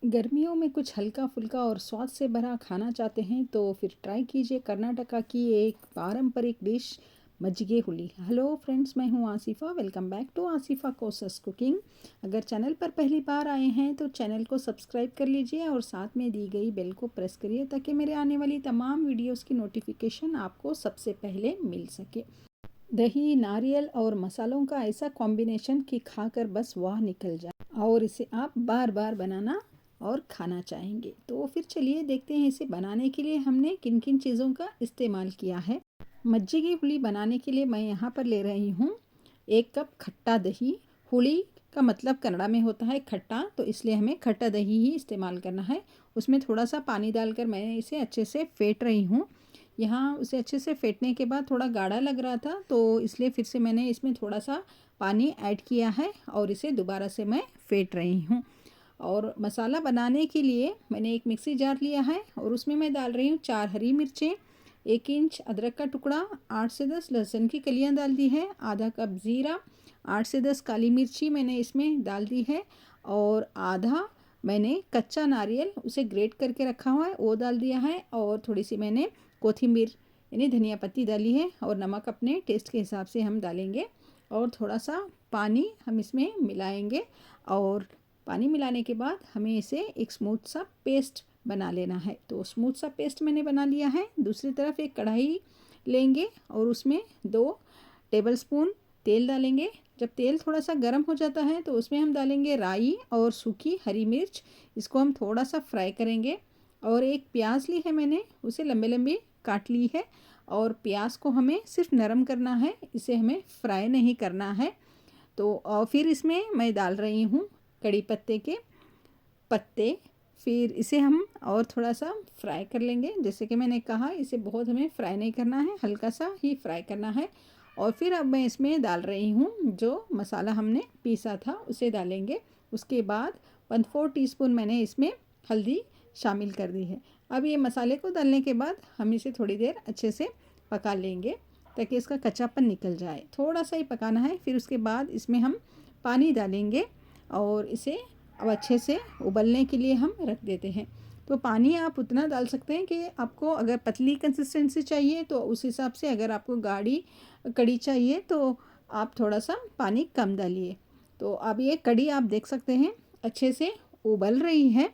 गर्मियों में कुछ हल्का-फुल्का और स्वाद से भरा खाना चाहते हैं तो फिर ट्राई कीजिए कर्नाटका की एक पारंपरिक डिश मज्जिगे हुली। हेलो फ्रेंड्स, मैं हूं Asifa. Welcome back to Asifa कोसस कुकिंग। अगर चैनल पर पहली बार आए हैं तो चैनल को सब्सक्राइब कर लीजिए और साथ में दी गई बेल को प्रेस करिए ताकि मेरे आने वाली तमाम वीडियोस की नोटिफिकेशन आपको सबसे पहले मिल सके। दही, नारियल और मसालों का ऐसा कॉम्बिनेशन कि खाकर बस वाह निकल जाए और इसे आप बार बार बनाना और खाना चाहेंगे। तो फिर चलिए देखते हैं इसे बनाने के लिए हमने किन किन चीज़ों का इस्तेमाल किया है। मज्जिगे हुली बनाने के लिए मैं यहाँ पर ले रही हूँ 1 कप खट्टा दही। हुली का मतलब कन्नड़ा में होता है खट्टा, तो इसलिए हमें खट्टा दही ही इस्तेमाल करना है। उसमें थोड़ा सा पानी डालकर मैं इसे अच्छे से फेंट रही हूँ। यहाँ उसे अच्छे से फेंटने के बाद थोड़ा गाढ़ा लग रहा था तो इसलिए फिर से मैंने इसमें थोड़ा सा पानी ऐड किया है और इसे दोबारा से मैं फेंट रही हूँ। और मसाला बनाने के लिए मैंने एक मिक्सी जार लिया है और उसमें मैं डाल रही हूँ 4 हरी मिर्चें, 1 इंच अदरक का टुकड़ा, 8 से 10 लहसुन की कलियाँ डाल दी है, आधा कप ज़ीरा, 8 से 10 काली मिर्ची मैंने इसमें डाल दी है और आधा मैंने कच्चा नारियल उसे ग्रेट करके रखा हुआ है वो डाल दिया है और थोड़ी सी मैंने कोथिमीर यानी धनिया पत्ती डाली है और नमक अपने टेस्ट के हिसाब से हम डालेंगे और थोड़ा सा पानी हम इसमें मिलाएंगे और पानी मिलाने के बाद हमें इसे एक स्मूथ सा पेस्ट बना लेना है। तो स्मूथ सा पेस्ट मैंने बना लिया है। दूसरी तरफ एक कढ़ाई लेंगे और उसमें 2 टेबलस्पून तेल डालेंगे। जब तेल थोड़ा सा गर्म हो जाता है तो उसमें हम डालेंगे राई और सूखी हरी मिर्च। इसको हम थोड़ा सा फ्राई करेंगे और एक प्याज ली है मैंने, उसे लंबे लंबे काट ली है और प्याज को हमें सिर्फ नरम करना है, इसे हमें फ्राई नहीं करना है। तो फिर इसमें मैं डाल रही हूँ कड़ी पत्ते के पत्ते। फिर इसे हम और थोड़ा सा फ्राई कर लेंगे। जैसे कि मैंने कहा इसे बहुत हमें फ्राई नहीं करना है, हल्का सा ही फ्राई करना है। और फिर अब मैं इसमें डाल रही हूँ जो मसाला हमने पीसा था उसे डालेंगे। उसके बाद 1/4 टीस्पून मैंने इसमें हल्दी शामिल कर दी है। अब ये मसाले को डालने के बाद हम इसे थोड़ी देर अच्छे से पका लेंगे ताकि इसका कच्चापन निकल जाए। थोड़ा सा ही पकाना है। फिर उसके बाद इसमें हम पानी डालेंगे और इसे अब अच्छे से उबलने के लिए हम रख देते हैं। तो पानी आप उतना डाल सकते हैं कि आपको अगर पतली कंसिस्टेंसी चाहिए तो उस हिसाब से, अगर आपको गाढ़ी कड़ी चाहिए तो आप थोड़ा सा पानी कम डालिए। तो अब ये कड़ी आप देख सकते हैं अच्छे से उबल रही है।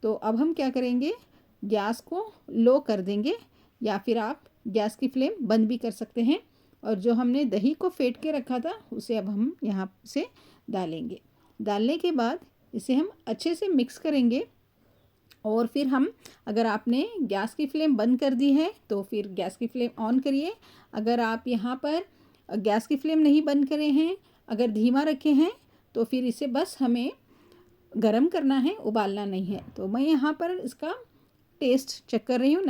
तो अब हम क्या करेंगे, गैस को लो कर देंगे या फिर आप गैस की फ्लेम बंद भी कर सकते हैं। और जो हमने दही को फेंट के रखा था उसे अब हम यहाँ से डालेंगे। डालने के बाद इसे हम अच्छे से मिक्स करेंगे और फिर हम, अगर आपने गैस की फ्लेम बंद कर दी है तो फिर गैस की फ्लेम ऑन करिए। अगर आप यहाँ पर गैस की फ्लेम नहीं बंद करे हैं, अगर धीमा रखे हैं तो फिर इसे बस हमें गरम करना है, उबालना नहीं है। तो मैं यहाँ पर इसका टेस्ट चेक कर रही हूँ,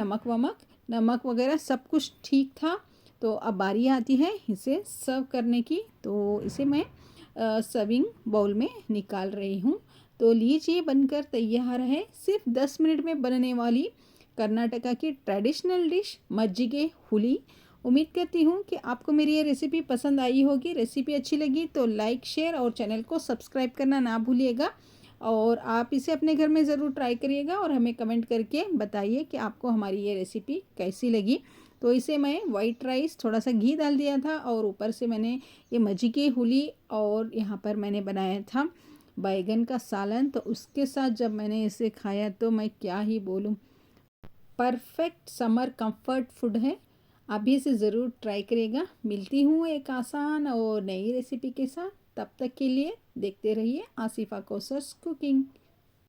नमक वगैरह सब कुछ ठीक था। तो अब बारी आती है इसे सर्व करने की। तो इसे मैं सर्विंग बाउल में निकाल रही हूँ। तो लीजिए बनकर तैयार है सिर्फ 10 मिनट में बनने वाली कर्नाटका की ट्रेडिशनल डिश मज्जिगे हुली। उम्मीद करती हूँ कि आपको मेरी ये रेसिपी पसंद आई होगी। रेसिपी अच्छी लगी तो लाइक, शेयर और चैनल को सब्सक्राइब करना ना भूलिएगा और आप इसे अपने घर में ज़रूर ट्राई करिएगा और हमें कमेंट करके बताइए कि आपको हमारी ये रेसिपी कैसी लगी। तो इसे मैं वाइट राइस, थोड़ा सा घी डाल दिया था और ऊपर से मैंने ये मज्जिगे हुली और यहाँ पर मैंने बनाया था बैगन का सालन। तो उसके साथ जब मैंने इसे खाया तो मैं क्या ही बोलूँ, परफेक्ट समर कंफर्ट फूड है। आप भी इसे ज़रूर ट्राई करिएगा। मिलती हूँ एक आसान और नई रेसिपी के साथ। तब तक के लिए देखते रहिए आसिफ़ा कोसस कुकिंग।